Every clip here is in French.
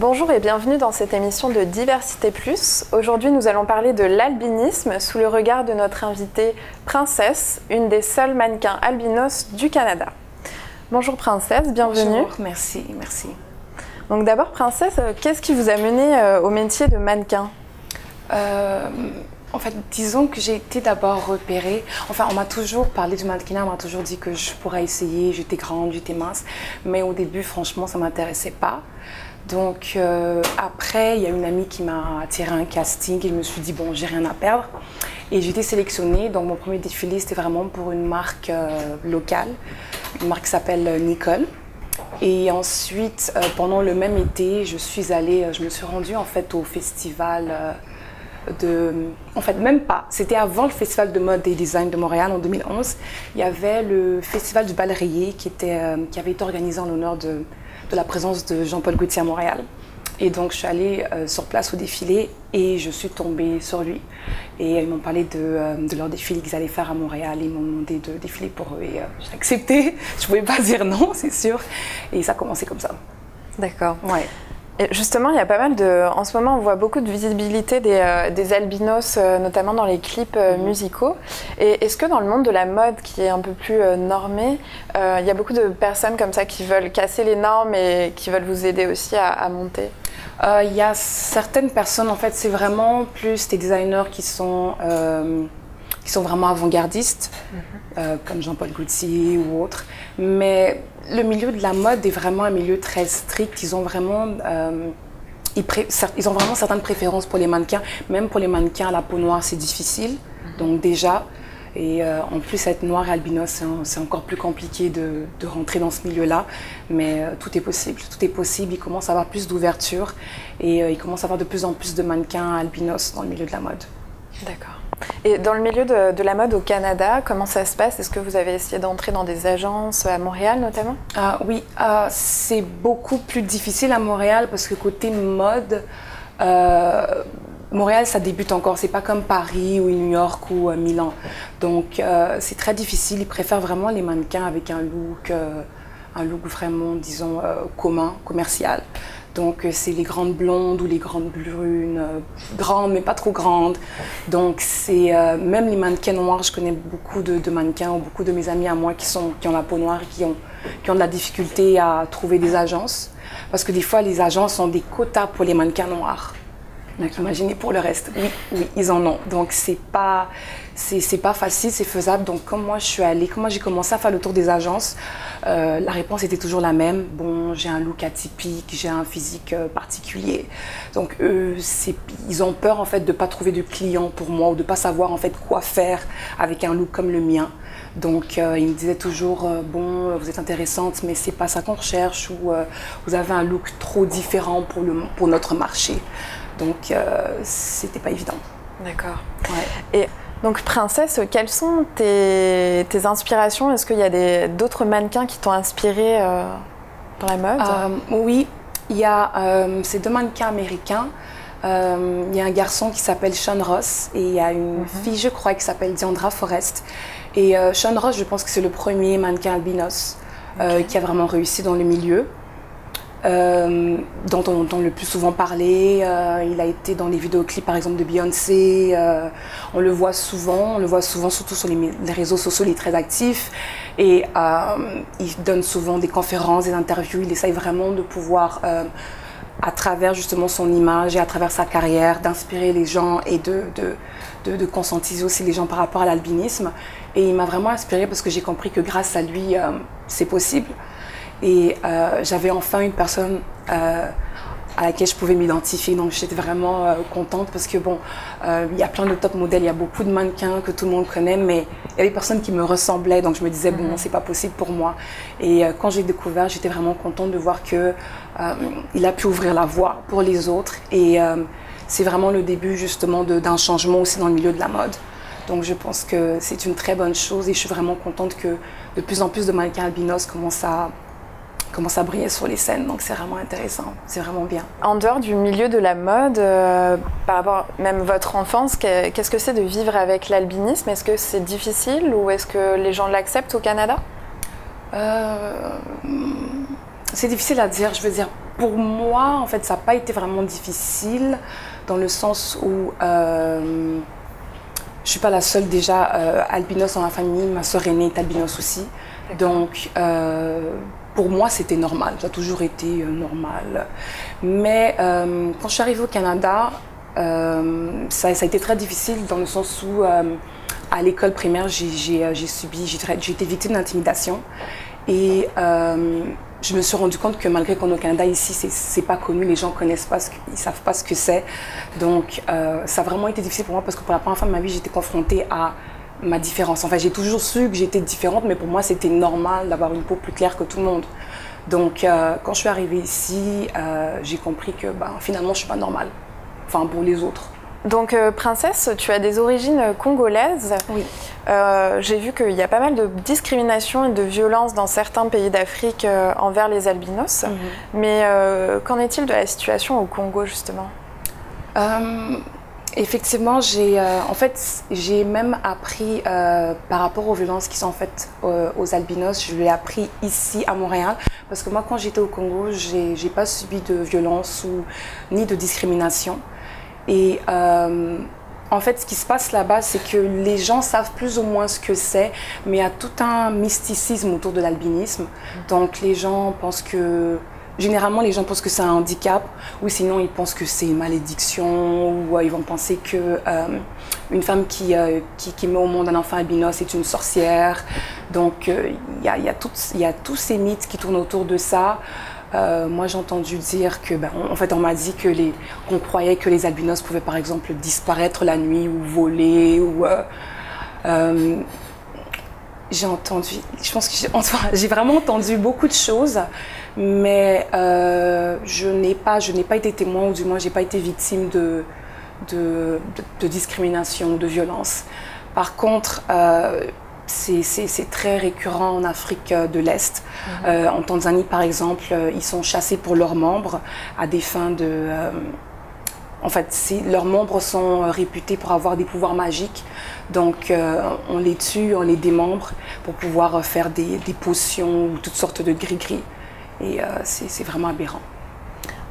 Bonjour et bienvenue dans cette émission de Diversité Plus. Aujourd'hui, nous allons parler de l'albinisme sous le regard de notre invitée Princesse, une des seules mannequins albinos du Canada. Bonjour Princesse, bienvenue. Bonjour, merci. Donc d'abord Princesse, qu'est-ce qui vous a mené au métier de mannequin? En fait, disons que j'ai été d'abord repérée. Enfin, on m'a toujours parlé du mannequinat, on m'a toujours dit que je pourrais essayer. J'étais grande, j'étais mince. Mais au début, franchement, ça ne m'intéressait pas. Donc après, il y a une amie qui m'a attiré un casting et je me suis dit, bon, j'ai rien à perdre. Et j'ai été sélectionnée. Donc mon premier défilé, c'était vraiment pour une marque locale, une marque qui s'appelle Nicole. Et ensuite, pendant le même été, je me suis rendue en fait au festival en fait, même pas. C'était avant le Festival de mode et design de Montréal en 2011. Il y avait le Festival du Bal Rayé qui avait été organisé en l'honneur de la présence de Jean-Paul Gaultier à Montréal. Et donc, je suis allée sur place au défilé et je suis tombée sur lui. Et ils m'ont parlé de leur défilé qu'ils allaient faire à Montréal. Ils m'ont demandé de défiler pour eux et j'ai accepté. Je ne pouvais pas dire non, c'est sûr. Et ça a commencé comme ça. D'accord. Ouais. Et justement, il y a pas mal en ce moment, on voit beaucoup de visibilité des albinos, notamment dans les clips musicaux. Et est-ce que dans le monde de la mode, qui est un peu plus normé, il y a beaucoup de personnes comme ça qui veulent casser les normes et qui veulent vous aider aussi à monter? Il y a certaines personnes, en fait, c'est vraiment plus des designers qui sont vraiment avant-gardistes, comme Jean-Paul Gaultier ou autres. Mais le milieu de la mode est vraiment un milieu très strict. Ils ont vraiment certaines préférences pour les mannequins. Même pour les mannequins à la peau noire, c'est difficile. Donc déjà, et en plus être noir et albinos, c'est encore plus compliqué de rentrer dans ce milieu-là. Mais tout est possible. Tout est possible. Il commence à avoir plus d'ouverture et il commence à avoir de plus en plus de mannequins albinos dans le milieu de la mode. D'accord. Et dans le milieu de la mode au Canada, comment ça se passe? Est-ce que vous avez essayé d'entrer dans des agences à Montréal notamment? Oui, c'est beaucoup plus difficile à Montréal parce que côté mode, Montréal ça débute encore, c'est pas comme Paris ou New York ou Milan. Donc c'est très difficile, ils préfèrent vraiment les mannequins avec un look vraiment, disons, commun, commercial. Donc c'est les grandes blondes ou les grandes brunes, grandes mais pas trop grandes. Donc c'est même les mannequins noirs, je connais beaucoup de mannequins ou beaucoup de mes amis à moi qui ont la peau noire et qui ont de la difficulté à trouver des agences. Parce que des fois les agences ont des quotas pour les mannequins noirs. Donc imaginez pour le reste, oui, ils en ont. Donc c'est pas facile, c'est faisable. Donc comme moi j'ai commencé à faire le tour des agences, la réponse était toujours la même. Bon, j'ai un look atypique, j'ai un physique particulier. Donc eux, ils ont peur en fait de pas trouver de clients pour moi ou de pas savoir en fait quoi faire avec un look comme le mien. Donc ils me disaient toujours bon, vous êtes intéressante, mais c'est pas ça qu'on recherche ou vous avez un look trop différent pour notre marché. Donc, c'était pas évident. D'accord. Ouais. Et donc, Princesse, quelles sont tes inspirations? Est-ce qu'il y a d'autres mannequins qui t'ont inspiré dans la mode? Oui, il y a ces deux mannequins américains. Il y a un garçon qui s'appelle Sean Ross et il y a une fille, je crois, qui s'appelle Diandra Forrest. Et Sean Ross, je pense que c'est le premier mannequin albinos qui a vraiment réussi dans le milieu. Dont on entend le plus souvent parler. Il a été dans les vidéoclips par exemple de Beyoncé. On le voit souvent surtout sur les réseaux sociaux, il est très actif et il donne souvent des conférences, des interviews. Il essaye vraiment de pouvoir, à travers justement son image et à travers sa carrière, d'inspirer les gens et de conscientiser aussi les gens par rapport à l'albinisme. Et il m'a vraiment inspirée parce que j'ai compris que grâce à lui, c'est possible. Et j'avais enfin une personne à laquelle je pouvais m'identifier. Donc j'étais vraiment contente parce que bon, il y a plein de top modèles, il y a beaucoup de mannequins que tout le monde connaît, mais il y a des personnes qui me ressemblaient. Donc je me disais bon, c'est pas possible pour moi. Et quand j'ai découvert, j'étais vraiment contente de voir que il a pu ouvrir la voie pour les autres. Et c'est vraiment le début justement d'un changement aussi dans le milieu de la mode. Donc je pense que c'est une très bonne chose et je suis vraiment contente que de plus en plus de mannequins albinos commencent à briller sur les scènes, donc c'est vraiment intéressant, c'est vraiment bien. En dehors du milieu de la mode, par rapport même votre enfance, qu'est-ce que c'est de vivre avec l'albinisme? Est-ce que c'est difficile ou est-ce que les gens l'acceptent au Canada? C'est difficile à dire, je veux dire, pour moi, en fait, ça n'a pas été vraiment difficile dans le sens où je ne suis pas la seule déjà albinos dans la famille. Ma sœur aînée est albinos aussi. Donc, pour moi, c'était normal. Ça a toujours été normal. Mais quand je suis arrivée au Canada, ça a été très difficile dans le sens où à l'école primaire, j'ai été victime d'intimidation. Et je me suis rendu compte que malgré qu'on est au Canada, ici, c'est pas connu, les gens connaissent pas, ils savent pas ce que c'est. Donc, ça a vraiment été difficile pour moi parce que pour la première fois de ma vie, j'étais confrontée à ma différence. Enfin, j'ai toujours su que j'étais différente, mais pour moi, c'était normal d'avoir une peau plus claire que tout le monde. Donc, quand je suis arrivée ici, j'ai compris que finalement, je suis pas normale. Enfin, pour les autres. Donc, Princesse, tu as des origines congolaises. Oui. J'ai vu qu'il y a pas mal de discrimination et de violence dans certains pays d'Afrique envers les albinos. Mais qu'en est-il de la situation au Congo, justement? Effectivement, j'ai même appris par rapport aux violences qui sont faites aux albinos, je l'ai appris ici à Montréal. Parce que moi, quand j'étais au Congo, j'ai pas subi de violence ni de discrimination. Et en fait, ce qui se passe là-bas, c'est que les gens savent plus ou moins ce que c'est, mais il y a tout un mysticisme autour de l'albinisme. Donc les gens pensent que, généralement les gens pensent que c'est un handicap, ou sinon ils pensent que c'est une malédiction, ou ils vont penser que une femme qui met au monde un enfant albinos est une sorcière. Donc il y a tous ces mythes qui tournent autour de ça. Moi, j'ai entendu dire que, en fait, on m'a dit qu'on croyait que les albinos pouvaient, par exemple, disparaître la nuit ou voler. Ou j'ai entendu, je pense que j'ai vraiment entendu beaucoup de choses, mais je n'ai pas été témoin, ou du moins, j'ai pas été victime de discrimination, de violence. Par contre, c'est très récurrent en Afrique de l'Est. En Tanzanie, par exemple, ils sont chassés pour leurs membres à des fins de... en fait, leurs membres sont réputés pour avoir des pouvoirs magiques. Donc, on les tue, on les démembre pour pouvoir faire des potions ou toutes sortes de gris-gris. Et c'est vraiment aberrant.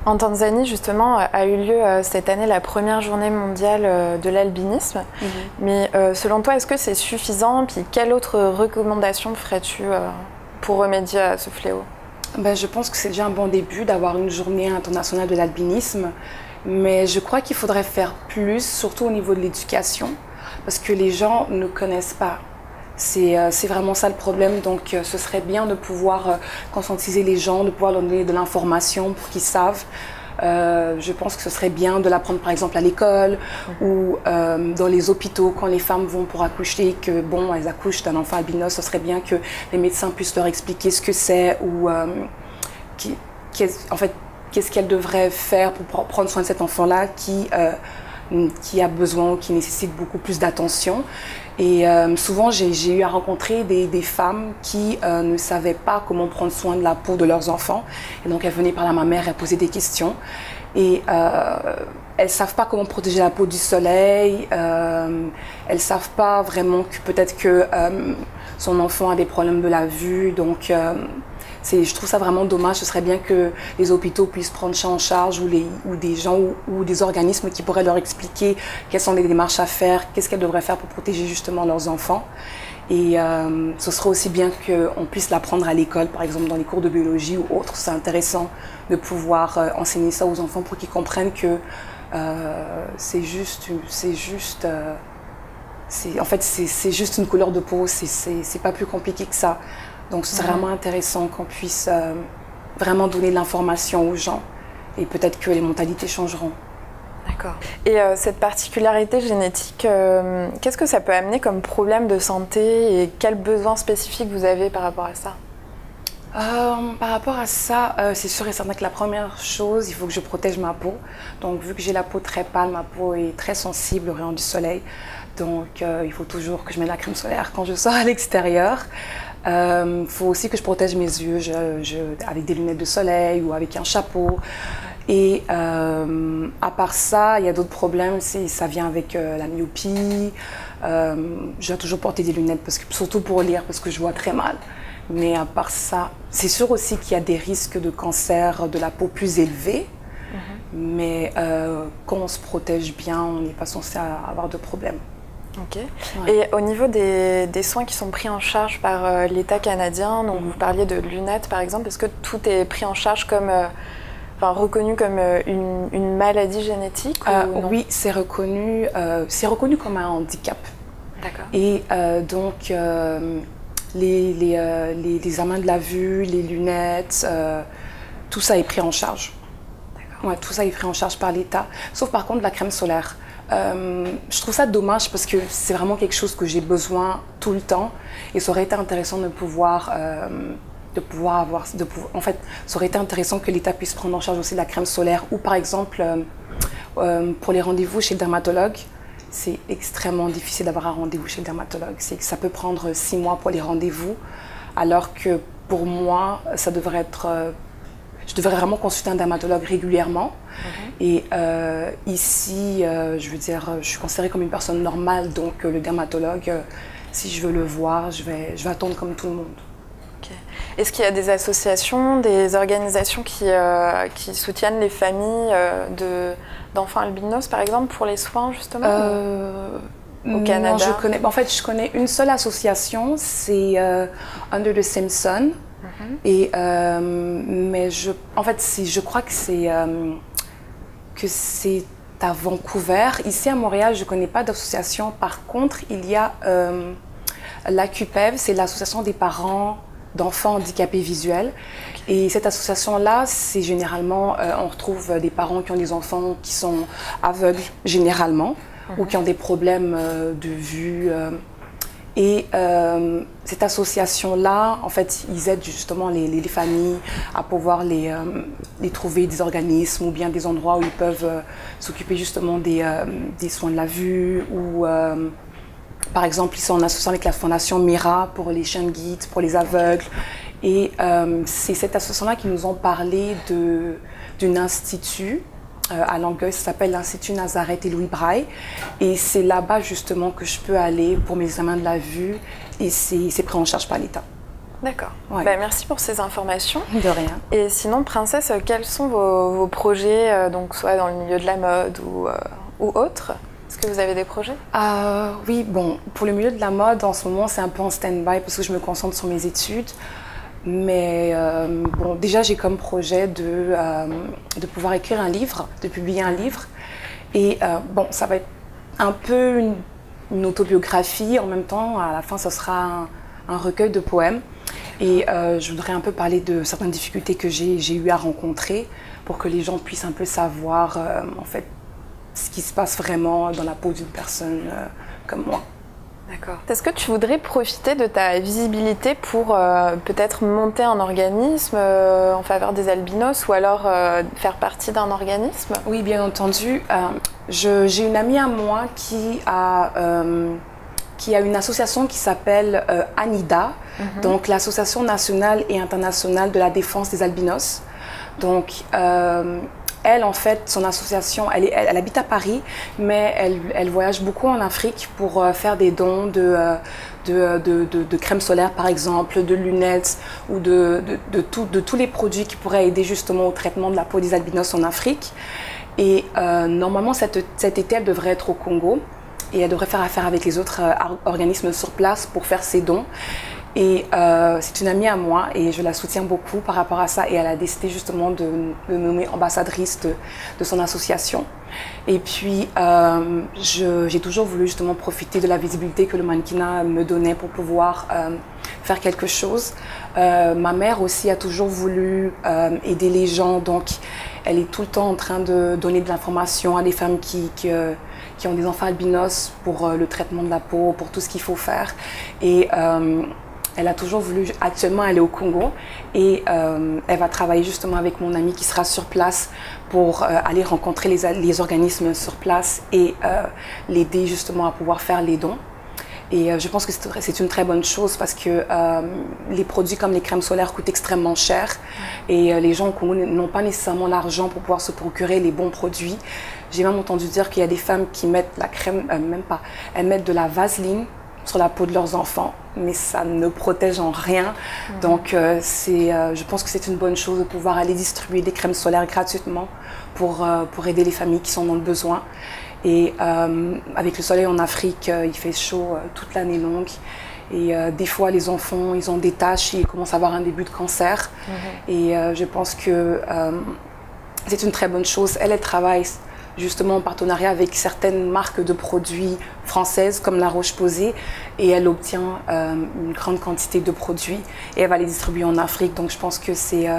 En Tanzanie, justement, a eu lieu cette année la première journée mondiale de l'albinisme. Mais selon toi, est-ce que c'est suffisant? Puis quelle autre recommandation ferais-tu pour remédier à ce fléau? Je pense que c'est déjà un bon début d'avoir une journée internationale de l'albinisme. Mais je crois qu'il faudrait faire plus, surtout au niveau de l'éducation, parce que les gens ne connaissent pas. C'est vraiment ça le problème, donc ce serait bien de pouvoir conscientiser les gens, de pouvoir leur donner de l'information pour qu'ils savent. Je pense que ce serait bien de l'apprendre par exemple à l'école ou dans les hôpitaux quand les femmes vont pour accoucher, que bon, elles accouchent d'un enfant albinos, ce serait bien que les médecins puissent leur expliquer ce que c'est ou en fait, qu'est-ce qu'elles devraient faire pour prendre soin de cet enfant-là qui a besoin ou qui nécessite beaucoup plus d'attention. Et souvent, j'ai eu à rencontrer des femmes qui ne savaient pas comment prendre soin de la peau de leurs enfants. Et donc, elles venaient parler à ma mère, elles posaient des questions. Et elles ne savent pas comment protéger la peau du soleil. Elles ne savent pas vraiment que peut-être que son enfant a des problèmes de la vue. Donc, je trouve ça vraiment dommage. Ce serait bien que les hôpitaux puissent prendre ça en charge ou des gens ou des organismes qui pourraient leur expliquer quelles sont les démarches à faire, qu'est-ce qu'elles devraient faire pour protéger justement leurs enfants. Et ce serait aussi bien qu'on puisse l'apprendre à l'école, par exemple dans les cours de biologie ou autres. C'est intéressant de pouvoir enseigner ça aux enfants pour qu'ils comprennent que c'est juste une couleur de peau, c'est pas plus compliqué que ça. Donc, c'est vraiment intéressant qu'on puisse vraiment donner de l'information aux gens et peut-être que les mentalités changeront. D'accord. Et cette particularité génétique, qu'est-ce que ça peut amener comme problème de santé et quels besoins spécifiques vous avez par rapport à ça? Par rapport à ça, c'est sûr et certain que la première chose, il faut que je protège ma peau. Donc, vu que j'ai la peau très pâle, ma peau est très sensible aux rayons du soleil. Donc, il faut toujours que je mette la crème solaire quand je sors à l'extérieur. Il faut aussi que je protège mes yeux avec des lunettes de soleil ou avec un chapeau. Et à part ça, il y a d'autres problèmes, ça vient avec la myopie. Je dois toujours porter des lunettes, surtout pour lire, parce que je vois très mal. Mais à part ça, c'est sûr aussi qu'il y a des risques de cancer de la peau plus élevés. Mais quand on se protège bien, on n'est pas censé avoir de problème. Ok. Ouais. Et au niveau des soins qui sont pris en charge par l'État canadien, donc vous parliez de lunettes par exemple, est-ce que tout est pris en charge comme, reconnu comme une maladie génétique ou non? Oui, c'est reconnu comme un handicap. D'accord. Et donc, les examens de la vue, les lunettes, tout ça est pris en charge. Ouais, tout ça est pris en charge par l'État, sauf par contre la crème solaire. Je trouve ça dommage parce que c'est vraiment quelque chose que j'ai besoin tout le temps et ça aurait été intéressant de pouvoir en fait, ça aurait été intéressant que l'État puisse prendre en charge aussi la crème solaire ou par exemple pour les rendez-vous chez le dermatologue. C'est extrêmement difficile d'avoir un rendez-vous chez le dermatologue. Ça peut prendre 6 mois pour les rendez-vous, alors que pour moi, ça devrait être... je devrais vraiment consulter un dermatologue régulièrement. Et ici, je veux dire, je suis considérée comme une personne normale, donc le dermatologue, si je veux le voir, je vais attendre comme tout le monde. Okay. Est-ce qu'il y a des associations, des organisations qui soutiennent les familles d'enfants albinos, par exemple, pour les soins, justement au Canada? Non, en fait, je connais une seule association, c'est Under the Simpson. Et, mais en fait, je crois que c'est à Vancouver. Ici à Montréal, je ne connais pas d'association. Par contre, il y a l'ACUPEV, c'est l'association des parents d'enfants handicapés visuels. Et cette association-là, c'est généralement, on retrouve des parents qui ont des enfants qui sont aveugles, généralement, ou qui ont des problèmes de vue. Et cette association-là, en fait, ils aident justement les familles à pouvoir les trouver des organismes ou bien des endroits où ils peuvent s'occuper justement des soins de la vue ou par exemple, ils sont en association avec la fondation Mira pour les chiens de guide, pour les aveugles. Et c'est cette association-là qui nous ont parlé d'un institut à Longueuil, ça s'appelle l'Institut Nazareth et Louis Braille. Et c'est là-bas justement que je peux aller pour mes examens de la vue et c'est pris en charge par l'État. D'accord. Ouais. Bah, merci pour ces informations. De rien. Et sinon, Princesse, quels sont vos projets, donc soit dans le milieu de la mode ou autre? Est-ce que vous avez des projets? Oui, bon, pour le milieu de la mode, en ce moment, c'est un peu en stand-by parce que je me concentre sur mes études. Mais bon, déjà, j'ai comme projet de pouvoir écrire un livre, de publier un livre. Et bon, ça va être un peu une autobiographie. En même temps, à la fin, ce sera un recueil de poèmes. Et je voudrais un peu parler de certaines difficultés que j'ai eu à rencontrer pour que les gens puissent un peu savoir, en fait, ce qui se passe vraiment dans la peau d'une personne comme moi. D'accord. Est-ce que tu voudrais profiter de ta visibilité pour peut-être monter un organisme en faveur des albinos ou alors faire partie d'un organisme? Oui, bien entendu. J'ai une amie à moi qui a une association qui s'appelle ANIDA, donc l'Association nationale et internationale de la défense des albinos. Donc, elle, en fait, son association, elle habite à Paris, mais elle voyage beaucoup en Afrique pour faire des dons de crème solaire, par exemple, de lunettes ou de tous les produits qui pourraient aider justement au traitement de la peau des albinos en Afrique. Et normalement, cet été, elle devrait être au Congo et elle devrait faire affaire avec les autres organismes sur place pour faire ses dons. Et c'est une amie à moi et je la soutiens beaucoup par rapport à ça et elle a décidé justement de me nommer ambassadrice de son association. Et puis j'ai toujours voulu justement profiter de la visibilité que le mannequinat me donnait pour pouvoir faire quelque chose. Ma mère aussi a toujours voulu aider les gens, donc elle est tout le temps en train de donner de l'information à des femmes qui ont des enfants albinos pour le traitement de la peau, pour tout ce qu'il faut faire. Et elle a toujours voulu, actuellement elle est au Congo et elle va travailler justement avec mon amie qui sera sur place pour aller rencontrer les organismes sur place et l'aider justement à pouvoir faire les dons. Et je pense que c'est une très bonne chose parce que les produits comme les crèmes solaires coûtent extrêmement cher et les gens au Congo n'ont pas nécessairement l'argent pour pouvoir se procurer les bons produits. J'ai même entendu dire qu'il y a des femmes qui mettent la crème, même pas, elles mettent de la vaseline sur la peau de leurs enfants, mais ça ne protège en rien. Donc je pense que c'est une bonne chose de pouvoir aller distribuer des crèmes solaires gratuitement pour aider les familles qui sont dans le besoin. Et avec le soleil en Afrique, il fait chaud toute l'année longue. Et des fois, les enfants, ils ont des taches, ils commencent à avoir un début de cancer. Et je pense que c'est une très bonne chose. Elle travaille justement en partenariat avec certaines marques de produits françaises comme La Roche-Posay, et elle obtient une grande quantité de produits et elle va les distribuer en Afrique. Donc je pense que c'est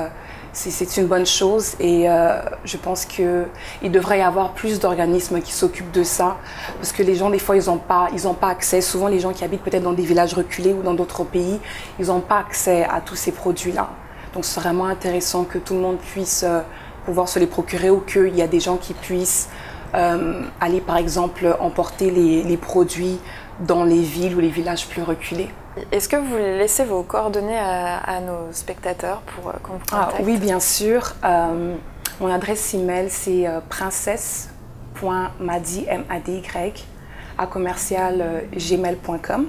une bonne chose, et je pense qu'il devrait y avoir plus d'organismes qui s'occupent de ça, parce que les gens des fois ils n'ont pas accès. Souvent les gens qui habitent peut-être dans des villages reculés ou dans d'autres pays, ils n'ont pas accès à tous ces produits-là. Donc c'est vraiment intéressant que tout le monde puisse pouvoir se les procurer, ou qu'il y a des gens qui puissent aller par exemple emporter les produits dans les villes ou les villages plus reculés. Est-ce que vous voulez laisser vos coordonnées à nos spectateurs pour qu'on vous contacte? Oui, bien sûr. Mon adresse email, c'est princesse.mady@gmail.com,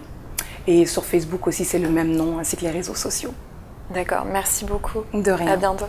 et sur Facebook aussi c'est le même nom, ainsi que les réseaux sociaux. D'accord, merci beaucoup. De rien. À bientôt.